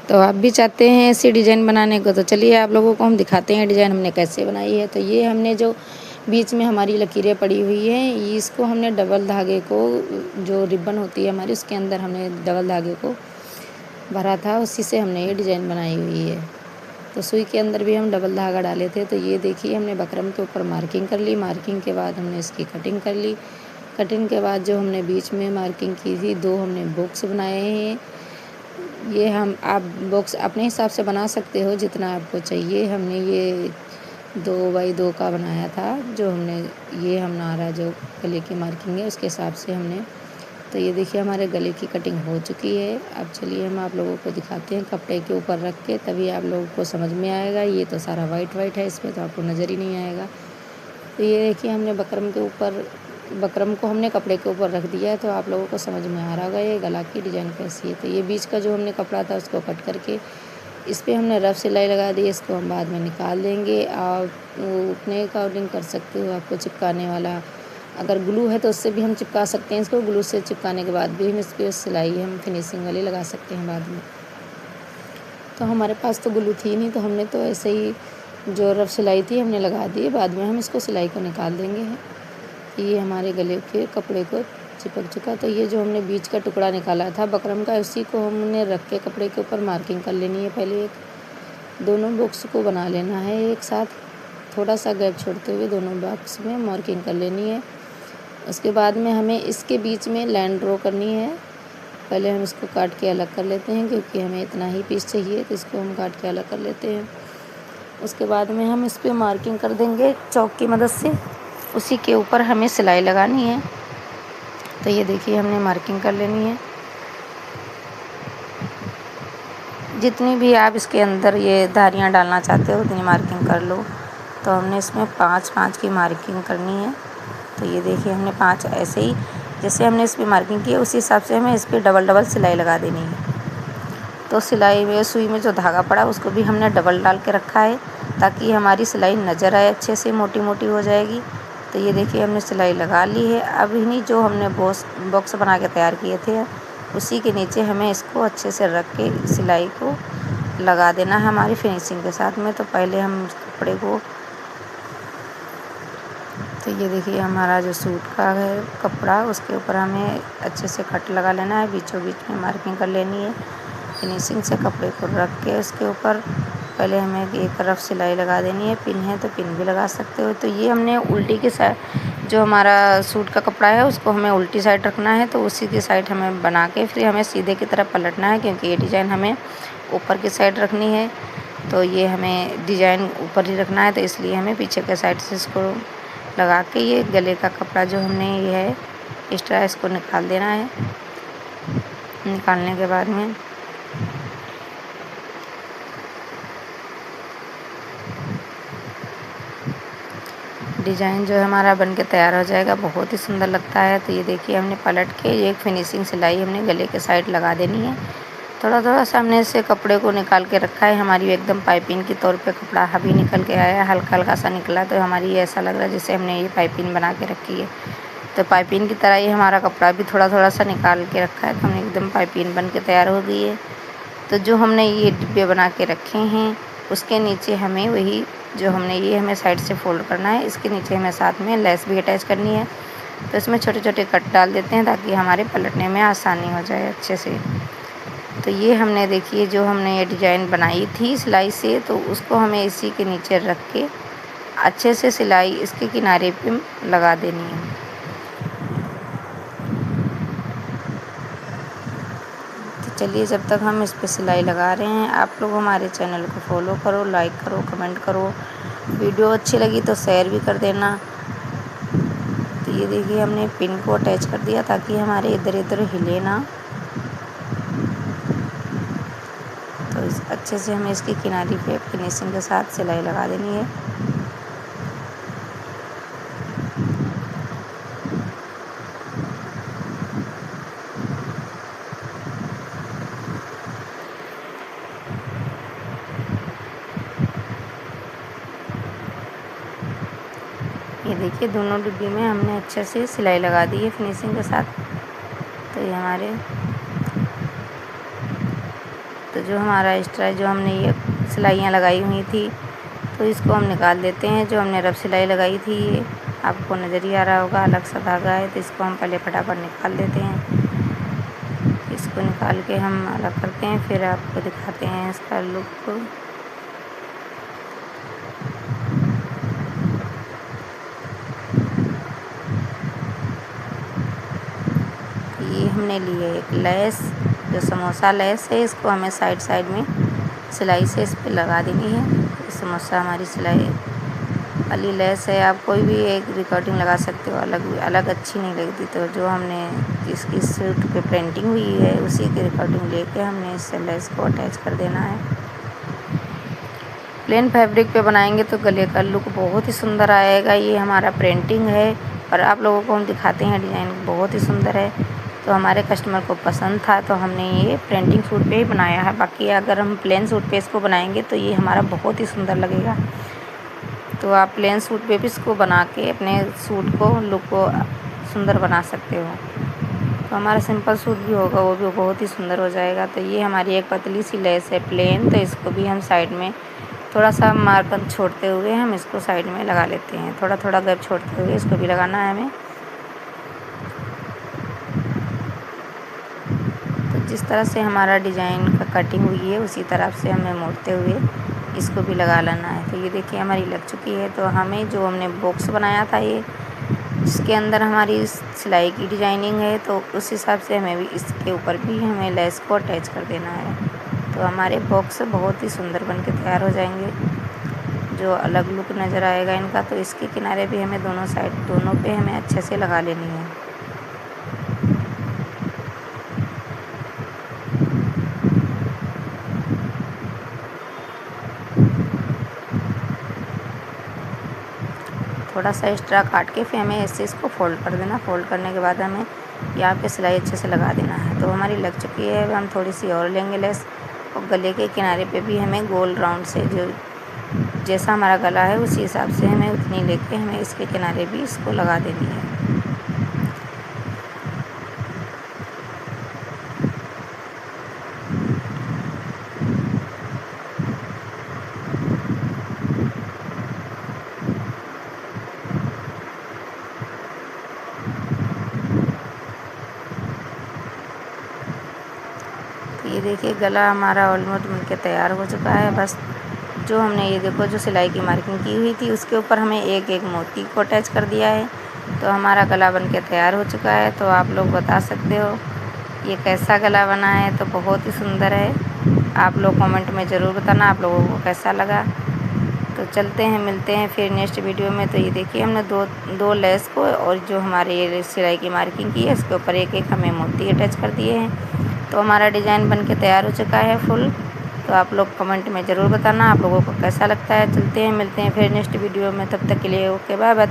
तो आप भी चाहते हैं ऐसी डिज़ाइन बनाने को, तो चलिए आप लोगों को हम दिखाते हैं डिज़ाइन हमने कैसे बनाई है। तो ये हमने जो बीच में हमारी लकीरें पड़ी हुई हैं, इसको हमने डबल धागे को, जो रिबन होती है हमारी, उसके अंदर हमने डबल धागे को भरा था, उसी से हमने ये डिज़ाइन बनाई हुई है। तो सुई के अंदर भी हम डबल धागा डाले थे। तो ये देखिए हमने बकरम के ऊपर मार्किंग कर ली। मार्किंग के बाद हमने इसकी कटिंग कर ली। कटिंग के बाद जो हमने बीच में मार्किंग की थी, 2 हमने बॉक्स बनाए हैं। ये हम आप बॉक्स अपने हिसाब से बना सकते हो जितना आपको चाहिए। हमने ये 2 बाई 2 का बनाया था, जो हमने ये हमारा जो गले की मार्किंग है उसके हिसाब से हमने। तो ये देखिए हमारे गले की कटिंग हो चुकी है। अब चलिए हम आप लोगों को दिखाते हैं कपड़े के ऊपर रख के, तभी आप लोगों को समझ में आएगा। ये तो सारा वाइट वाइट है, इसमें तो आपको नज़र ही नहीं आएगा। तो ये देखिए हमने बकरम को हमने कपड़े के ऊपर रख दिया है, तो आप लोगों को समझ में आ रहा होगा ये गला की डिज़ाइन कैसी है। तो ये बीच का जो हमने कपड़ा था उसको कट करके इस पर हमने रफ सिलाई लगा दी। इसको हम बाद में निकाल देंगे। आप अपने अकॉर्डिंग कर सकते हो। आपको चिपकाने वाला अगर ग्लू है तो उससे भी हम चिपका सकते हैं इसको। ग्लू से चिपकाने के बाद भी हम इस पर सिलाई हम फिनिशिंग वाली लगा सकते हैं बाद में। तो हमारे पास तो ग्लू थी नहीं, तो हमने तो ऐसे ही जो रफ सिलाई थी हमने लगा दी। बाद में हम इसको सिलाई को निकाल देंगे। ये हमारे गले के कपड़े को चिपक चुका। तो ये जो हमने बीच का टुकड़ा निकाला था बकरम का, उसी को हमने रख के कपड़े के ऊपर मार्किंग कर लेनी है। पहले दोनों बॉक्स को बना लेना है एक साथ, थोड़ा सा गैप छोड़ते हुए दोनों बॉक्स में मार्किंग कर लेनी है। उसके बाद में हमें इसके बीच में लाइन ड्रॉ करनी है। पहले हम इसको काट के अलग कर लेते हैं, क्योंकि हमें इतना ही पीस चाहिए, तो इसको हम काट के अलग कर लेते हैं। उसके बाद में हम इस पर मार्किंग कर देंगे चॉक की मदद से। उसी के ऊपर हमें सिलाई लगानी है। तो ये देखिए हमने मार्किंग कर लेनी है। जितनी भी आप इसके अंदर ये धारियाँ डालना चाहते हो उतनी मार्किंग कर लो। तो हमने इसमें 5-5 की मार्किंग करनी है। तो ये देखिए हमने 5 ऐसे ही जैसे हमने इस पर मार्किंग की है उसी हिसाब से हमें इस पर डबल सिलाई लगा देनी है। तो सिलाई में सुई में जो धागा पड़ा उसको भी हमने डबल डाल के रखा है, ताकि हमारी सिलाई नज़र आए अच्छे से, मोटी मोटी हो जाएगी। तो ये देखिए हमने सिलाई लगा ली है। अब इन्हीं जो हमने बॉक्स बना के तैयार किए थे उसी के नीचे हमें इसको अच्छे से रख के सिलाई को लगा देना है हमारी फिनिशिंग के साथ में। तो पहले हम कपड़े को, तो ये देखिए हमारा जो सूट का है कपड़ा, उसके ऊपर हमें अच्छे से कट लगा लेना है। बीचों बीच में मार्किंग कर लेनी है। फिनिशिंग से कपड़े को रख के उसके ऊपर पहले हमें एक तरफ सिलाई लगा देनी है। पिन है तो पिन भी लगा सकते हो। तो ये हमने उल्टी की साइड, जो हमारा सूट का कपड़ा है उसको हमें उल्टी साइड रखना है। तो उसी की साइड हमें बना के फिर हमें सीधे की तरफ पलटना है, क्योंकि ये डिज़ाइन हमें ऊपर की साइड रखनी है। तो ये हमें डिज़ाइन ऊपर ही रखना है, तो इसलिए हमें पीछे के साइड से इसको लगा के ये गले का कपड़ा जो हमने ये है एक्स्ट्रा, इसको निकाल देना है। निकालने के बाद में डिज़ाइन जो है हमारा बन के तैयार हो जाएगा, बहुत ही सुंदर लगता है। तो ये देखिए हमने पलट के एक फिनिशिंग सिलाई हमने गले के साइड लगा देनी है। थोड़ा थोड़ा सामने से कपड़े को निकाल के रखा है। हमारी एकदम पाइपिंग के तौर पे कपड़ा अभी निकल के आया, हल्का हल्का सा निकला। तो हमारी ऐसा लग रहा है जैसे हमने ये पाइपिंग बना के रखी है। तो पाइपिंग की तरह ही हमारा कपड़ा भी थोड़ा थोड़ा सा निकाल के रखा है। तो हमने एकदम पाइपिंग बन के तैयार हो गई है। तो जो हमने ये डिब्बे बना के रखे हैं उसके नीचे हमें वही जो हमने ये हमें साइड से फोल्ड करना है, इसके नीचे हमें साथ में लेस भी अटैच करनी है। तो इसमें छोटे छोटे कट डाल देते हैं ताकि हमारे पलटने में आसानी हो जाए अच्छे से। तो ये हमने देखिए जो हमने ये डिज़ाइन बनाई थी सिलाई से, तो उसको हमें इसी के नीचे रख के अच्छे से सिलाई इसके किनारे पे लगा देनी है। तो चलिए जब तक हम इस पे सिलाई लगा रहे हैं, आप लोग हमारे चैनल को फॉलो करो, लाइक करो, कमेंट करो। वीडियो अच्छी लगी तो शेयर भी कर देना। तो ये देखिए हमने पिन को अटैच कर दिया ताकि हमारे इधर इधर हिले ना। तो इस अच्छे से हमें इसकी किनारी पे फिनिशिंग के साथ सिलाई लगा देनी है। ये देखिए दोनों डिब्बी में हमने अच्छे से सिलाई लगा दी है फिनिशिंग के साथ। तो ये हमारे, तो तो जो हमारा एक्स्ट्रा जो हमने ये सिलाइयाँ लगाई हुई थी तो इसको हम निकाल देते हैं। जो हमने रफ सिलाई लगाई थी ये आपको नज़र ही आ रहा होगा, अलग सा धागा है, तो इसको हम पहले फटाफट निकाल देते हैं। इसको निकाल के हम अलग करते हैं, फिर आपको दिखाते हैं इसका लुक। ये हमने ली है एक लेस, जो समोसा लेस है, इसको हमें साइड साइड में सिलाई से इस पर लगा देनी है। ये समोसा हमारी सिलाई वाली लेस है। आप कोई भी एक रिकॉर्डिंग लगा सकते हो, अलग अच्छी नहीं लगती। तो जो हमने जिसकी सूट पे प्रिंटिंग हुई है उसी की रिकॉर्डिंग लेके हमने इस लेस को अटैच कर देना है। प्लेन फैब्रिक पे बनाएंगे तो गले का लुक बहुत ही सुंदर आएगा। ये हमारा प्रिंटिंग है और आप लोगों को हम दिखाते हैं डिज़ाइन बहुत ही सुंदर है। तो हमारे कस्टमर को पसंद था तो हमने ये प्रिंटिंग सूट पे ही बनाया है। बाकी अगर हम प्लेन सूट पे इसको बनाएंगे तो ये हमारा बहुत ही सुंदर लगेगा। तो आप प्लेन सूट पे भी इसको बना के अपने सूट को लुक को सुंदर बना सकते हो। तो हमारा सिंपल सूट भी होगा वो भी बहुत ही सुंदर हो जाएगा। तो ये हमारी एक पतली सी लेस है प्लेन, तो इसको भी हम साइड में थोड़ा सा मार्कर छोड़ते हुए हम इसको साइड में लगा लेते हैं। थोड़ा थोड़ा गैप छोड़ते हुए इसको भी लगाना है हमें। तो जिस तरह से हमारा डिज़ाइन का कटिंग हुई है उसी तरह से हमें मोड़ते हुए इसको भी लगा लेना है। तो ये देखिए हमारी लग चुकी है। तो हमें जो हमने बॉक्स बनाया था ये जिसके अंदर हमारी सिलाई की डिजाइनिंग है, तो उस हिसाब से हमें भी इसके ऊपर भी हमें लेस को अटैच कर देना है। तो हमारे बॉक्स बहुत ही सुंदर बन के तैयार हो जाएंगे, जो अलग लुक नज़र आएगा इनका। तो इसके किनारे भी हमें दोनों साइड दोनों पे हमें अच्छे से लगा लेनी है। थोड़ा सा एक्स्ट्रा काट के फिर हमें ऐसे इसको फोल्ड कर देना। फोल्ड करने के बाद हमें यहाँ पे सिलाई अच्छे से लगा देना है। तो हमारी लग चुकी है। अब हम थोड़ी सी और लेंगे लेस और गले के किनारे पे भी हमें गोल राउंड से जो जैसा हमारा गला है उसी हिसाब से हमें उतनी लेके हमें इसके किनारे भी इसको लगा देनी है। ये देखिए गला हमारा ऑलमोस्ट बनके तैयार हो चुका है। बस जो हमने ये देखो जो सिलाई की मार्किंग की हुई थी उसके ऊपर हमें एक एक मोती को अटैच कर दिया है। तो हमारा गला बनके तैयार हो चुका है। तो आप लोग बता सकते हो ये कैसा गला बना है। तो बहुत ही सुंदर है। आप लोग कमेंट में ज़रूर बताना आप लोगों को कैसा लगा। तो चलते हैं, मिलते हैं फिर नेक्स्ट वीडियो में। तो ये देखिए हमने दो लेस को और जो हमारे ये सिलाई की मार्किंग की है इसके ऊपर एक एक हमें मोती अटैच कर दिए हैं। तो हमारा डिज़ाइन बनके तैयार हो चुका है फुल। तो आप लोग कमेंट में ज़रूर बताना आप लोगों को कैसा लगता है। चलते हैं, मिलते हैं फिर नेक्स्ट वीडियो में। तब तक के लिए ओके, बाय बाय।